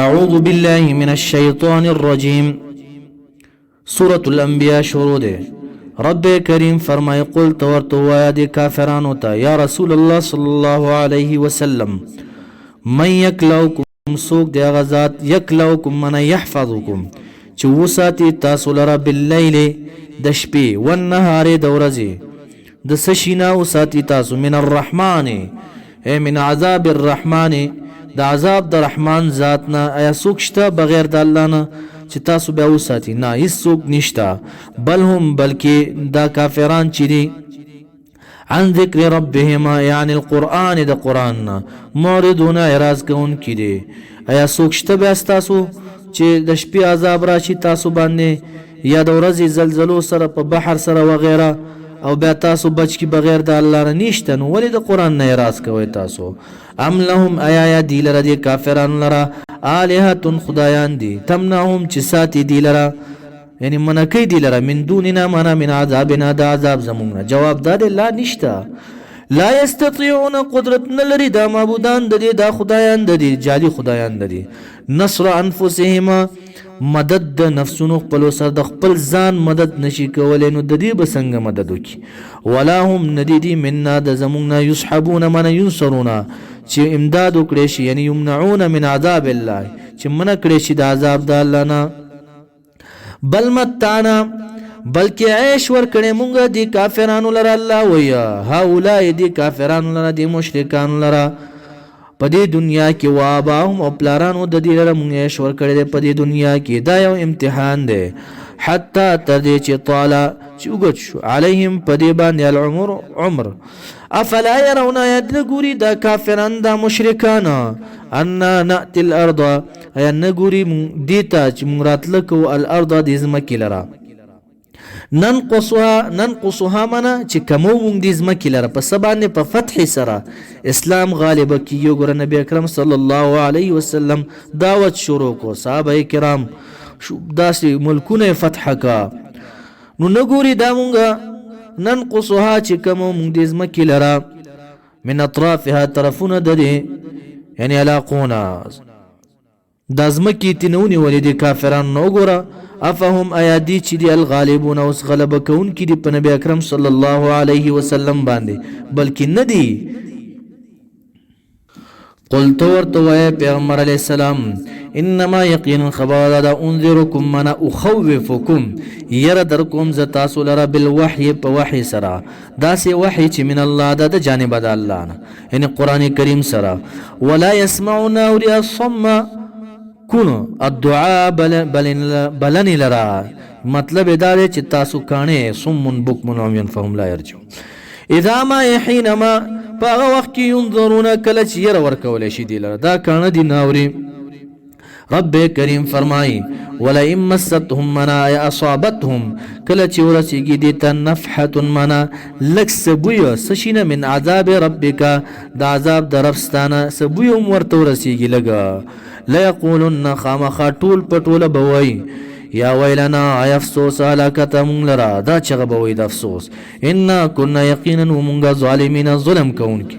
اعوذ باللہ من الشیطان الرجیم سورة الانبیاء شروع دے. رب کریم فرمائے قل تورتو آیا دے کافرانو تا یا رسول اللہ صلی اللہ علیہ وسلم من یکلوکم سوک دے غزات یکلوکم من یحفظکم چوساتی تاسو لرا باللیل دشپی والنهار دورزی دسشینا وساتی تاسو من الرحمن اے من عذاب الرحمن دا عذاب د رحمان ذاتنا ایا سوک شتا بغیر د الله نه چې تاسو به وساتي؟ نه هیڅ څوک نشتا. بل هم بلکې دا کافران چې دي عن ذکر ربهما یعنی القرآن د قرآن نه معرضون اعراض کوونکي دي. ایا څوک شته بیا ستاسو چې د شپې عذاب راشي تاسو باندې یا د ورځې زلزلو سره په بحر سره وغیره او بیا تاسو بچ کی بغیر د الله نه نشته؟ نو ولې د قرآن نه اعراض کوئ تاسو؟ ام لهم ایا دی لره دی کافران لره آلهتون خدایان دی تمنعهم چې ساتي دی لره یعنی منکی دی لره من دوننا منا من عذابنا دا عذاب زمونږ. جواب دا دی لا نشته. لا یستطيعون قدرت نلري دا معبودان د دې دا خدایان د دې جعلي خدایان د دې نصر انفسهما مدد د نفسونو خپلو سره د خپل ځان مدد نشي کولی نو د دې به څنګه مدد وکړي؟ ولا هم ندي دي منا د زمونږ نه یسحبون من ینصرون چې امداد وکړي شي یعنی یمنعون من عذاب الله چې منع کړي شي د عذاب د الله نه. بل متعنا بلکې عیش ورکړې مونږ دي کافرانو لره الله ویا هؤلاء دي کافرانو لره دي مشرکانو لره په دې دنیا کې واباهم او پلارانو د دې لره مونږ عیش ورکړی دی په دې دنیا کې. دا یو امتحان دی حتی تر دې چې طاله چې اوږد شو علیهم په دې باندې العمر عمر. افلا یرون ایا نه ګوري دا کافران دا مشرکان انا نأتي الارض ایا نه ګوري دې ته چې مونږ راتله کوو الارض د ځمکې لره ننقصها منا چې کمو مونږ د ځمکې لره په څه باندې په فتح سره اسلام غالبه کیږي. ګوره نبی اکرم صلی الله علیه وسلم دعوت شروع کو صحابه کرام داسې ملکونه فتح کا نو نه ګوري دا مونږ ننقصها چې کمو مونږ د ځمکې لره من اطرافها طرفونه د دې یعنی علاقونه دا ځمکې تنونی ولې د کافرانو نه وګوره افهم ایادی چې دی الغالبون اوس غلبه کوونکي دي په نبی اکرم صلی الله علیه وسلم باندې بلکې نه دي. قل تو ورته وایه پیغمبر علیه السلام انما یقینا خبر دا انذرکم من اخوفکم یره در کوم ز تاسو لره بالوحی په وحی سره داسې وحی چې من الله د جانب د الله نه یعنی قرآن کریم سره. ولا يسمعون اوریا الصم کونو الدعاء بلن لرا مطلب دا دی چې تاسو کاڼې صم بکم عمي فهم لا يرجعون. اذا ما حينما په هغه وخت کې ينظرون کله چې یره ورکولی شي دی لره دا کاڼه دي ناوري. رب کریم فرمایي ولئن مستهم منا یا اصابتهم کله چې ورسیږي دې ته نفحة منا لږ څه بویه څه شي من عذاب ربک د عذاب د رب ستانه څه بویه هم ورته ورسیږي لږه لیقولن خامخا ټول په ټوله به وایي یا ویلنا ای افسوس هلاکته مونږ لره دا چغه به وایي د افسوس انا کنا یقینا مونږه ظالمین ظلم کوونکي.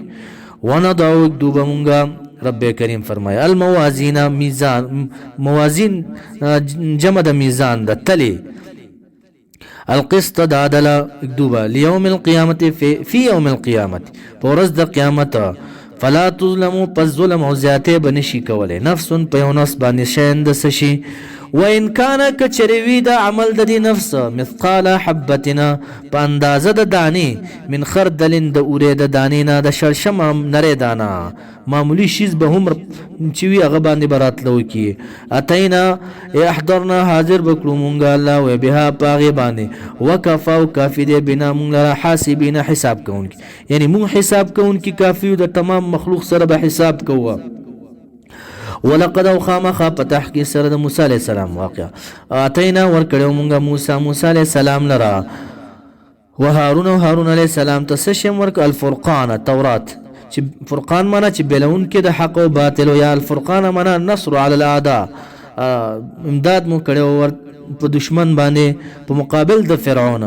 ونضع دوبه مونږه رب کریم فرمایي الموازین میزان موازین جمع د میزان د تلی القسط د عدله دوبه لیوم القیامت فی یوم القیامت په ورځ د قیامت فلا تظلموا پس ظلم او زیاته بنشي کوله نفس په یو نفس باندې شین د سشي وان کان کچریوی د عمل د دې نفس مثقال حبتنا په اندازه د دانی من خردل د اوره د دانی نه د شرشم نری دانا معمولی شیز به هم چې وی هغه باندې براتلو کی اتینا احضرنا حاضر بکړو مونږه الله و بها پاغه باندې وکفا او کافی دې بنا مونږه حاسبین حساب کوونکی یعنی مونږ حساب کوونکی کافی د تمام مخلوق سره به حساب کوو. ولقد اوخامخا پتح کی سره د موسی علیہ السلام واقع اتینا ورکړو مونږه موسی علیہ السلام لرا و هارون علیہ السلام ته سشم ورک الفرقان تورات چې فرقان معنا چې بیلون کې د حق او باطل یا الفرقان معنا نصر علی الاعداء امداد مو کړو ور په دشمن باندې په مقابل د فرعون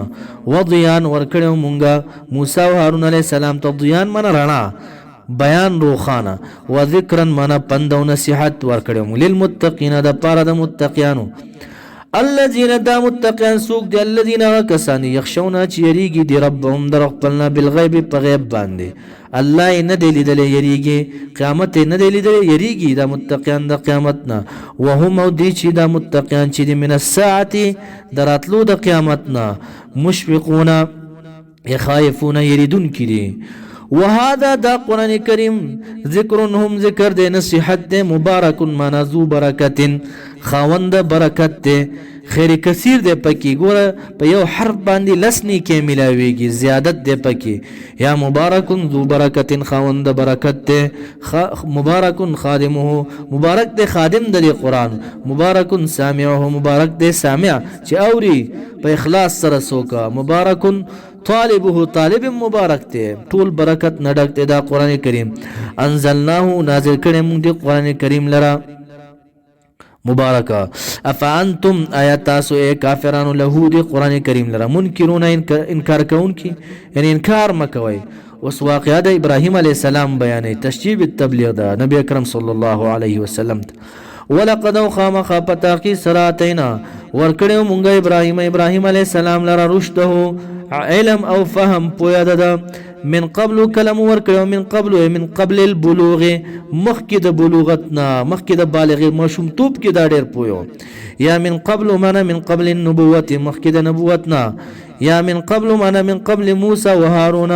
و ضیان ور کړو مونږه موسی او هارون علیہ السلام ته ضیان معنا رڼا بیان روخانه و ذکرا مانا پند او نصیحت ورکړو للمتقین د پاره د متقیانو الذين دا متقین سوق دي الذين کسان یخشون چې یریږي دی ربهم در خپلنا بالغیب په غیب باندې الله نه دی لیدل یریږي قیامت نه دی لیدل یریږي دا متقین د قیامت نه وهم او دی چې دا متقین چې من الساعه دراتلو د قیامت نه مشفقون خائفون یریدون کړي وهذا دا قرآن کریم ذکرهم ذکر دے نصیحت دے مبارک منازو برکت خاوند برکت دے خیر کثیر دے پکی گورا پا یو حرف باندی لسنی کے ملاویگی زیادت دے پکی یا مبارک ذو برکت خاوند برکت دے مبارک خادمه مبارک دے خادم دے قرآن مبارک سامعه مبارک دے سامع چی اوری پا اخلاص سرسوکا مبارک طالبه طالب مبارک تے طول برکت نڈک تے دا قرآن کریم انزلناہو نازل کرے مونگ دی قرآن کریم لرا مبارکا افانتم آیات تاسو اے کافرانو لہو دی قرآن کریم لرا منکرون انکار کون کی یعنی انکار مکوئی اس واقعہ دا ابراہیم علیہ السلام بیانے تشجیب التبلیغ دا نبی اکرم صلی اللہ علیہ وسلم ولقد خامخا پتاقی سراتینا ورکڑیو مونگا ابراہیم علیہ السلام لرا رشدہو علم او فهم پویا دا من قبل کلم ورکړو من قبل البلوغ مخکې د بلوغتنا مخکې د بالغ مشومتوب کې دا ډېر پویو یا من قبل معنا من قبل النبوت مخکې د نبوتنا یا من قبل معنا من قبل موسی و هارون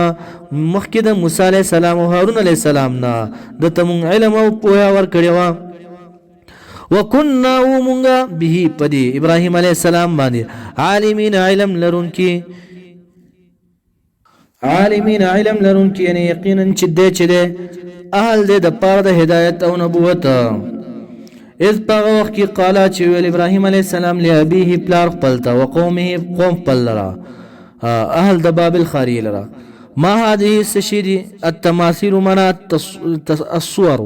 مخکې د موسی علیه السلام او هارون علیه السلام نا د تم علم او پویا ورکړو وکنا ومونگا به پدی ابراهیم علیه السلام باندې عالمین علم لرونکي عالمین علم لرونکي یعنی یقینا چې دې اهل دې د پاره د هدایت او نبوت اذ په وخت کې قالا چې ویل ابراهیم علیه السلام لابيه پلار خپلتا وقومه قوم پلرا اهل د بابل خاری لرا ما هذه سشيدي التماثيل منا الصور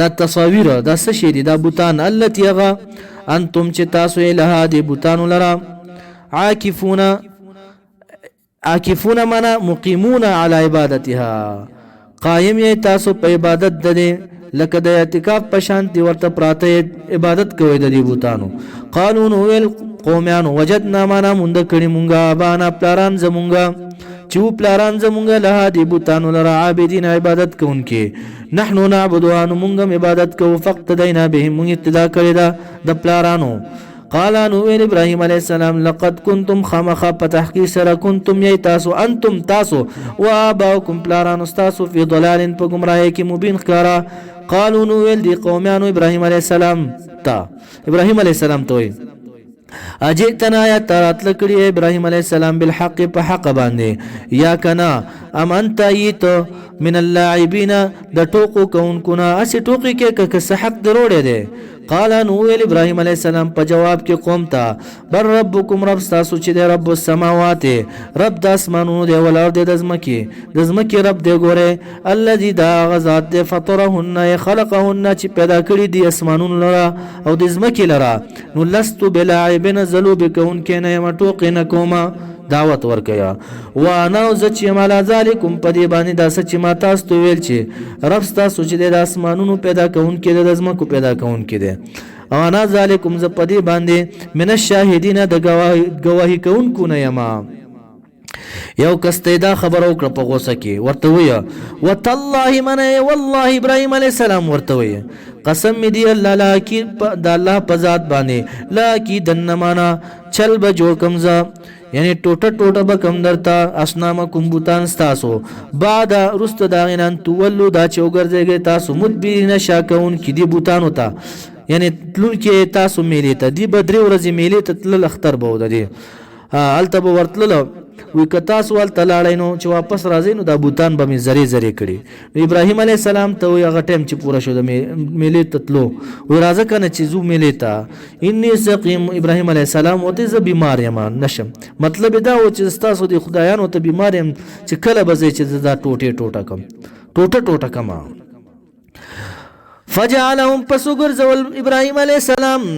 دا تصاویر دا سشيدي دا بوتان التي غا انتم چې تاسو له دې بوتان لرا عاکفون منا مقیمون علی عبادتها قائم یې تاسو په عبادت ده لکه د اعتکاف پشان دی ورته پراته عبادت کوي د دې بوتانو قالون ویل قومیان وجدنا منا مونږ کړي مونږه بانا پلاران زمونږه چو پلاران زمونږه له دې بوتانو لرا عابدین عبادت کوونکې نحنو نعبدوان مونږ عبادت کوو فقط دینا به مونږ ابتدا کړی دا د پلارانو قال نوویل ابراهیم علیہ السلام لقد کنتم خامخا پتحقیق سره کنتم یی تاسو انتم تاسو و آباؤکم پلاران استاسو فی ضلال پا گمراهی کی مبین خکارا قالو نوویل دی قومیانو ابراهیم علیہ السلام تا ابراهیم علیہ السلام توی اجئتنا یا ترات لکڑی ابراهیم علیہ السلام بالحق پا حق باندے یا کنا ام انتا ییتو من اللاعبین دا ٹوکو کونکونا اسی ٹوکی کے کس حق دروڑے دے قال نوویل ابراهیم علیہ السلام په جواب کې قوم ته بر ربکم رب تاسو چې دی رب السماوات رب د اسمانونو دی ول ارض د زمکی رب دی ګوره الذي دا غزاد دی فطرهن خلقهن چې پیدا کړی دی اسمانونو لرا او د زمکی لرا نو لست بلاعبن زلو بكون کنه مټوق نه کوما دعوت ورکیا وانا زچ مالا ذالکم پدی باندې دا سچ ما تاسو ته ویل چې رب تاسو چې د اسمانونو پیدا کون کې د زمکو پیدا کون کې ده انا ذالکم ز پدی باندې من الشاهدین د گواہی کون کو نه یما یو کسته دا خبر او کړ په غوسه کې ورته ویا وتالله من والله ابراهيم عليه السلام ورته ویا قسم دی الله لا کی د الله په ذات باندې لا کی دنمانا چل به جوړ کمزا یعنی ټوټه ټوټه به کم درتا اسنام کومبوتان تاسو بعد رست داغینان تولو دا چوګرځيږي تاسو مدبرین شاکون کی دی بوتان ہوتا یعنی تلون کې تاسو میلې ته دی بدري ورځې میلې ته تل اختر بو دی التب ورتللو وی کتا سوال تلاړای نو چې واپس راځي نو دا بوتان به می زری زری کړي ابراهیم علی السلام ته وی هغه ټیم چې پوره شو د میلې تتلو وی راځه کنه چې زو میلې تا انی سقیم ابراهیم علی السلام وته ز بیمار یم نشم مطلب دا و چې تاسو د خدایانو ته بیمار یم چې کله بځي چې دا ټوټه ټوټه کم ټوټه ټوټه کما فجعلهم پسوګر زول ابراهیم علی السلام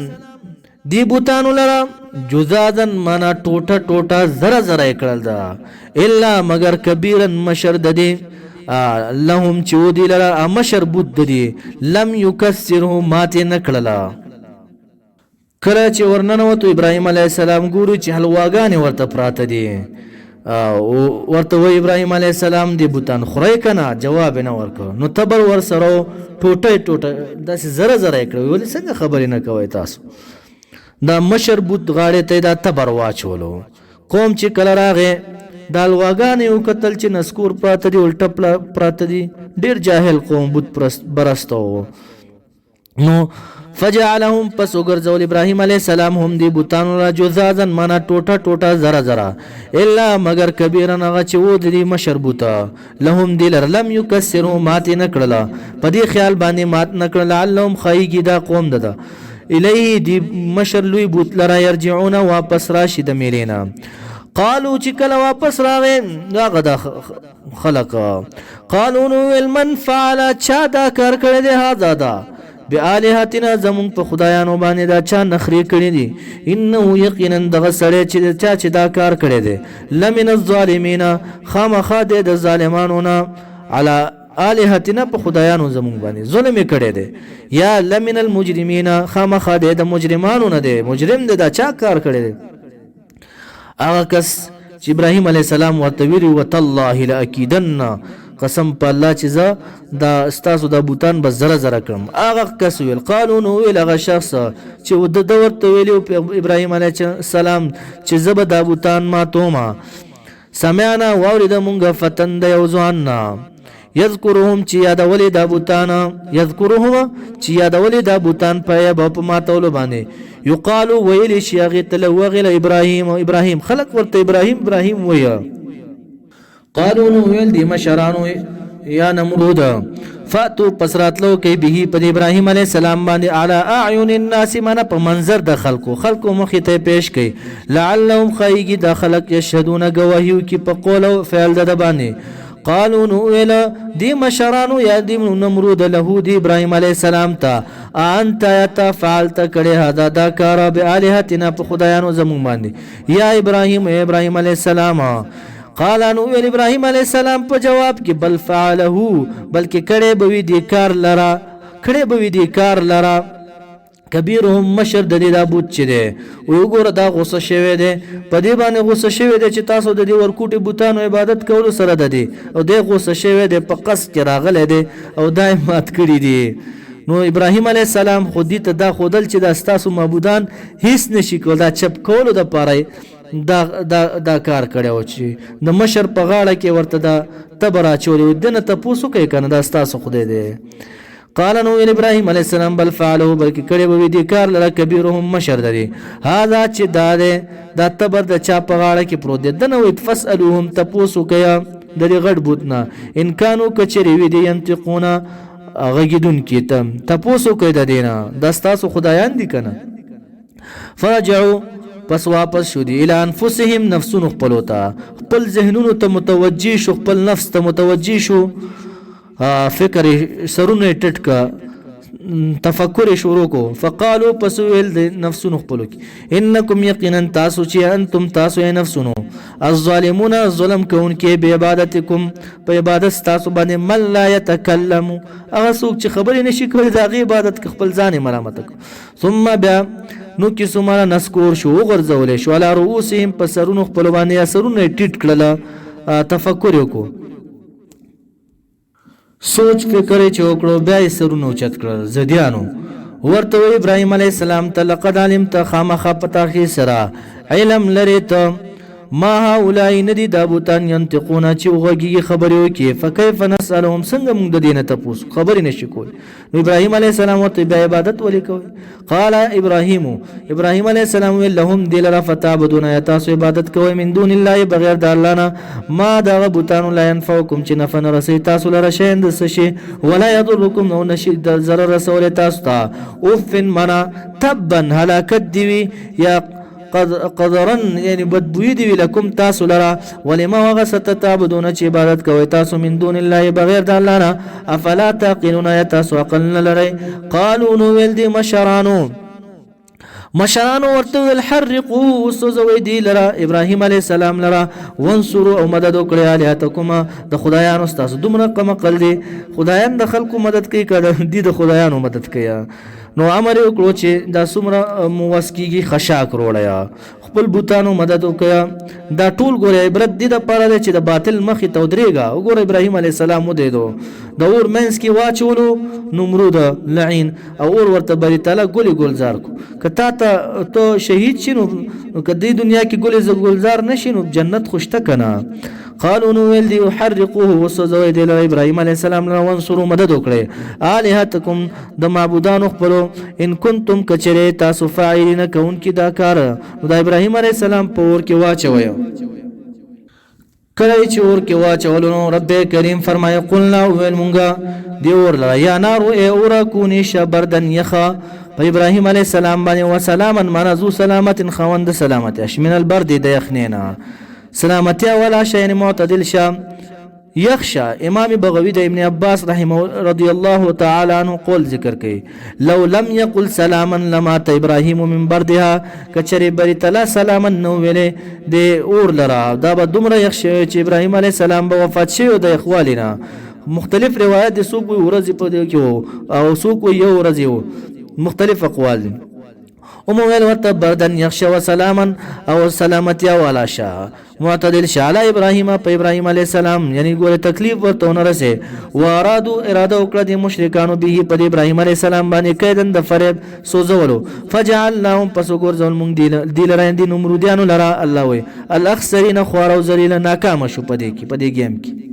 دی بوتانو لرا جزادن مانا ټوټه ټوټه زره زره کړل دا الا مگر کبیرن مشر د دې لهم چې ودي لره مشر بت دی لم یکسره ماته نکړله. کله چې ورننوتو ابراهیم علیه السلام ګورو چې حلواګانې ورته پراته دي ورته وی ابراهیم علیه السلام دی بوتان خورای کنه جواب نه ورکړ. نو تبر ور سره ټوټه داسې زره زره کړ. ولې څنګه خبرې نه کوي تاسو؟ دا مشر بوت غاړې ته دا تبر واچولو. قوم چې کله راغې دا الواګانې وکتل چې نسکور پراته دي الټه پراته دي. ډېر جاهل قوم بوت برسته. نو فجعلهم پس وګرځول ابراهیم علیه السلام هم دی بوتانو را جزازن معنا ټوټه زره زره الا مگر کبیرن هغه چې و دی مشر بوتا لهم دی لر لم یکسروا مات نکړه په دې خیال باندې مات نکړه علهم خایګی دا قوم ده الیه دی مشر لوی بوت لرا یرجعون واپس راشي د میلینا. قالو چې کله واپس راغې دا غدا خلق قالو نو المن فعل چا دا کار کړی دی هاذا دا بآلهتنا زمون په خدایانو باندې دا چا نخري کړی دي. انه یقینا دغه سړی چې دا کار کړی دی لمن الظالمین خامخا د ظالمانو نه علی آلهتنا په خدایانو زمون باندې ظلم کړی دی یا لمن المجرمین خامخا د مجرمانو نه دی مجرم دی دا چا کار کړی دی. هغه کس چې ابراهیم علیه السلام ورته ویلي وتالله لاکیدن قسم په الله چې زه دا ستاسو د بوتان به زره زره کړم. هغه کس ویل قالو نو ویل هغه شخص چې د ورته ویلي ابراهیم علیه السلام چې زه به دا بوتان ماتوم سمعنا واورېد مونږ فتن د یو ځوان یذکرهم چې یادولې دا بوتان یذکرهم چې یادولې دا بوتان په ماتولو باندې یقالو ویل شي هغې ته لوغل ابراهیم خلق ورته ابراهیم ویل. قالو نو ویل دی مشرانو یا نمرود فاتو پسراتلو کې به په ابراهیم علیه السلام باندې علی اعین الناس من په منظر د خلکو مخې ته پیش کړي لعلهم خایګي د خلق یشهدون گواهیو کې په قول او فعل د باندې. قالو نو ویل دی مشرانو یا دی نمرود له دی ابراهیم علیه السلام ته انت فعلت کړي هدا دا کار به الہتنا په خدایانو زمون باندې یا ابراهیم علیه السلام. قال انو ویل ابراهیم علیه السلام په جواب کې بل فعله بلکې کړي به وی دی کار لرا کبیرهم مشر د دې دا بوت چې دی وګوره دا غوسه شوی دی په دې باندې غوسه شوی دی چې تاسو د دې ورکوټي بوتانو عبادت کولو سره د دې او د غوسه شوی دی په قصد کې راغلی دی او دا مات کړی دی. نو ابراهیم علیه السلام خودی ته دا خودل چې د تاسو معبودان هیڅ نشي کول دا چپ کولو د پاره دا کار کړو چې د مشر په غاړه کې ورته دا تبرا چولې دنه ته پوسو کوي کنه دا تاسو خدای دی. قال نو ابراهیم علیه السلام بل فعله بلکې کړي به دي کار لره کبیرهم مشر دی هاذا چې دا تبر د چا په غاړه کې پروت دی دنه وي فسالوهم تپوسو کیا د دې غړ بوتنا ان کانو کچری وی دي ينتقون غږیدون کیتم تپوسو کوي د دینه د تاسو خدایان دي کنه. فرجعوا پس واپس شو دی الی انفسهم نفسونو خپلوتا خپل ذهنونو ته متوجی شو خپل نفس ته متوجی شو فکر سرونه ټټکا تفکر شروع کو. فقالو پس ویل نفسونو خپلو کی انکم یقینا تاسو چې انتم تاسو نفسونو الظالمون ظلم کوونکې به عبادتکم په عبادت تاسو باندې من لا يتکلم هغه څوک چې خبرې نشي کولی د هغې عبادت خپل ځان ملامت کو. ثم بیا نو کې سماره نسکور شو غرزولې شو علی رؤوسهم په سرونو خپل باندې سرونه ټیټ کړله تفکر وکړو سوچ فکر چې وکړو بیا سرونه اوچت کړل زديانو ورته ابراهيم عليه السلام ته لقد علمت خامخ پتا خي سرا علم لري ته ما هؤلاء ندي دابوتان ينتقون چې وګي خبرو کې فكيف نسالهم څنګه موږ د دینه تاسو خبرې نشي کول. نو ابراهيم عليه السلام ورته بیا عبادت ولیکو. قال ابراهيم عليه السلام لهم دل فتعبدون تاسو عبادت کوئ من دون الله بغیر د الله نه ما دا بوتان لا ينفعكم چې نفع نه رسي تاسو لره شیند سشي ولا يضركم نو نشي د ضرر رسول تاسو ته اوف منا تبا هلاکت دی یا قدرن یعنی بدبوی دی لکم تاسو لرا ولما وغست تعبدون چې عبادت کوي تاسو من دون الله بغیر د الله نه افلا تعقلون تاسو عقل نه لري. قالوا نو ول دی مشرانو مشرانو ورته ویل حرقوا سوځوئ دی لره ابراهیم علیه السلام لره وانصروا او مدد وکړئ الهتکم د خدایانو ستاسو. دومره کم عقل دی، خدایان د خلکو مدد کوي که دی د خدایانو مدد کوي؟ نو امر یې وکړو چې دا څومره مو وس کېږي خشاک روړیا، خپل بوتانو مدد وکړه. دا ټول ګوره عبرت دې دپاره دی چې د باطل مخې ته ودرېږه. وګوره ابراهیم علیه السلام ودرېدو، د اور منځ کې واچولو نمرود لعین او اور ورته بری تعالی ګلې ګلزار کو. که تا ته شهید شي نو که دې دنیا کې ګلې ګلزار نشي نو جنت خو شته که نه. قالو نو ویل دی حرقوه وسوځوئ دی لره ابراهیم علیه السلام لره وانصروا مدد وکړئ الهتکم د معبودانو خپلو ان کنتم کچرې تاسو فاعلین کوونکي دا کار. نو د ابراهیم علیه السلام په اور کې واچوئ. کله چې اور کې واچولو نو رب کریم فرمایي قلنا ویل مونږه دی اور لره یا نارو ای اوره کونې شه بردن یخه په ابراهیم علیه السلام باندې وسلاما منزو سلامت خوند سلامت من البرد د یخنینا سلامتی ولا شيء معتدل شه یخشا. امام بغوی د ابن عباس رحمه رضی الله تعالی عنہ قول ذکر کوي لو لم يقل سلاما لمات ابراهيم من بردها کچری بری تلا سلاما نو ویلې د اور لرا دا به دومره یخشه چې ابراهیم علیه السلام به وفات شي د اخوالینا. مختلف روایت د سوق ورځ په دې کې او سوق یو ورځ مختلف اقوال دي. ومویل ورته بردن یخشه و سلاما او سلامتی والا شاه معتدل شاه علی ابراهیم په ابراهیم علیه السلام، یعنی ګوره تکلیف ورته ونه رسه. و ارادو اراده وکړه د مشرکانو به په ابراهیم علیه السلام باندې کیدن د فریب سوزولو. فجعلناهم پس ګرځول مونږ دی لره د نمرودیانو لره الله وی الاخسرین خوار او ذلیل ناکام شو په دې کې په دې ګیم کې.